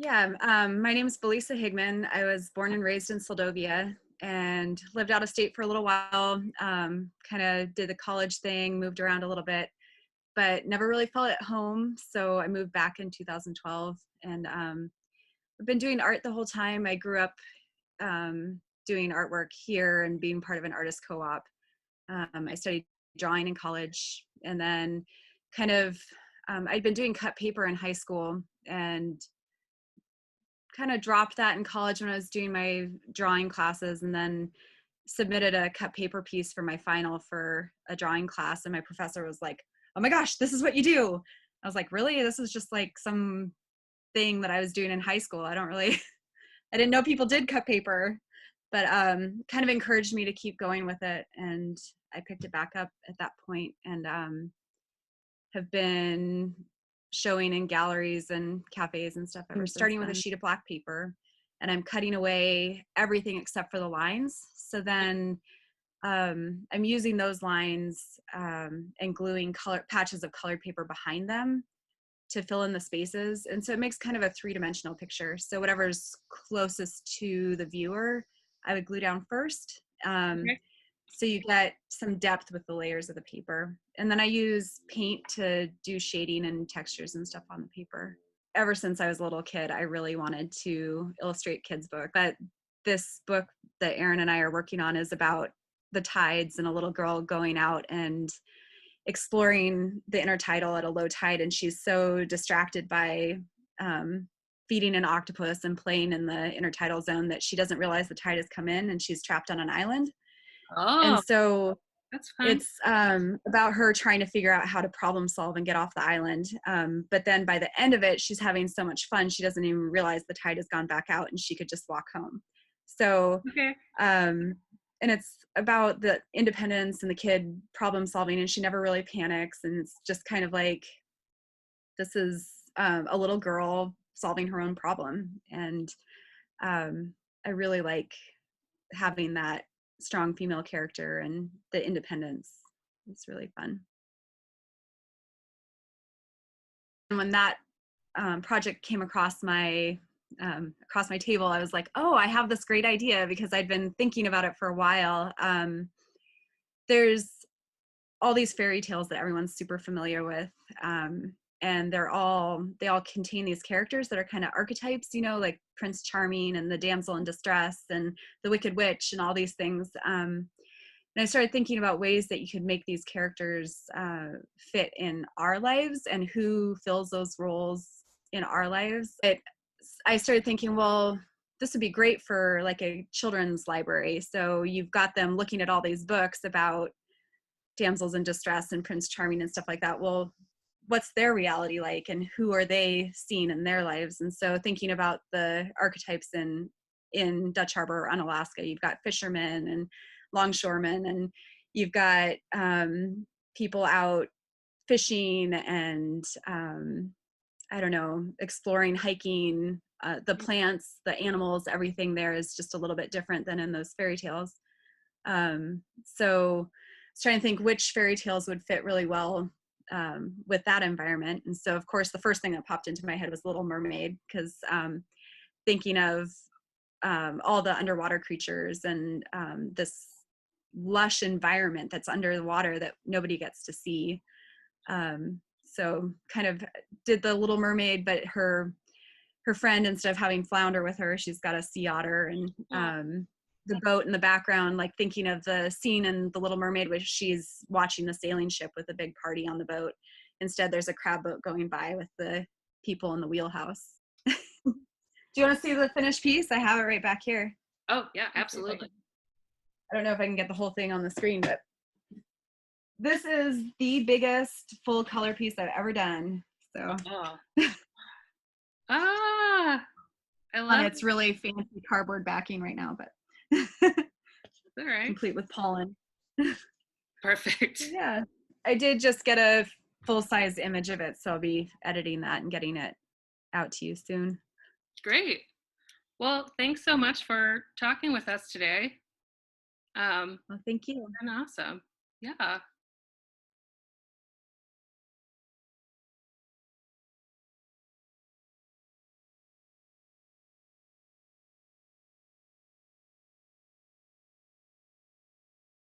Yeah, my name is Valisa Higman. I was born and raised in Seldovia and lived out of state for a little while. Kind of did the college thing, moved around a little bit, but never really felt at home. So I moved back in 2012, and I've been doing art the whole time. I grew up doing artwork here and being part of an artist co-op. I studied drawing in college, and then kind of I'd been doing cut paper in high school and kind of dropped that in college when I was doing my drawing classes, and then submitted a cut paper piece for my final for a drawing class. And my professor was like, "Oh my gosh, this is what you do." I was like, "Really? This is just like some thing that I was doing in high school. I don't really, I didn't know people did cut paper," but kind of encouraged me to keep going with it. And I picked it back up at that point, and have been showing in galleries and cafes and stuff ever, starting with a sheet of black paper, and I'm cutting away everything except for the lines. So then I'm using those lines and gluing patches of colored paper behind them to fill in the spaces. And so it makes kind of a three-dimensional picture. So whatever's closest to the viewer, I would glue down first. Okay. So you get some depth with the layers of the paper. And then I use paint to do shading and textures and stuff on the paper. Ever since I was a little kid, I really wanted to illustrate kids' books. But this book that Aaron and I are working on is about the tides and a little girl going out and exploring the intertidal at a low tide. And she's so distracted by feeding an octopus and playing in the intertidal zone that she doesn't realize the tide has come in and she's trapped on an island. And Oh, so that's fun. it's about her trying to figure out how to problem solve and get off the island. But then by the end of it, she's having so much fun, she doesn't even realize the tide has gone back out and she could just walk home. So, Okay. and it's about the independence and the kid problem solving, and she never really panics. And it's just kind of like, this is a little girl solving her own problem. And I really like having that strong female character and the independence. It's really fun. And when that project came across my table, I was like, "Oh, I have this great idea," because I'd been thinking about it for a while. There's all these fairy tales that everyone's super familiar with, and they all contain these characters that are kind of archetypes, like Prince Charming and the damsel in distress and the Wicked Witch and all these things. And I started thinking about ways that you could make these characters fit in our lives and who fills those roles in our lives. I started thinking, well, this would be great for like a children's library. So you've got them looking at all these books about damsels in distress and Prince Charming and stuff like that. Well, what's their reality like, and who are they seeing in their lives? And so thinking about the archetypes in Dutch Harbor or Unalaska, you've got fishermen and longshoremen, and you've got people out fishing and I don't know, exploring, hiking. The plants, the animals, everything there is just a little bit different than in those fairy tales. So I was trying to think which fairy tales would fit really well with that environment. And so, of course, the first thing that popped into my head was Little Mermaid, because thinking of all the underwater creatures and this lush environment that's under the water that nobody gets to see. So kind of did the Little Mermaid, but her friend, instead of having flounder with her, she's got a sea otter, and the boat in the background, like thinking of the scene in The Little Mermaid where she's watching the sailing ship with a big party on the boat. Instead, there's a crab boat going by with the people in the wheelhouse. Do you want to see the finished piece? I have it right back here. Oh, yeah, absolutely. I don't know if I can get the whole thing on the screen, but this is the biggest full color piece I've ever done. So, Oh. Ah, I and love it's really fancy cardboard backing right now, but it. All right. complete with pollen. Perfect. Yeah, I did just get a full-size image of it, so I'll be editing that and getting it out to you soon. Great. Well, thanks so much for talking with us today. Well, thank you. And awesome. Yeah.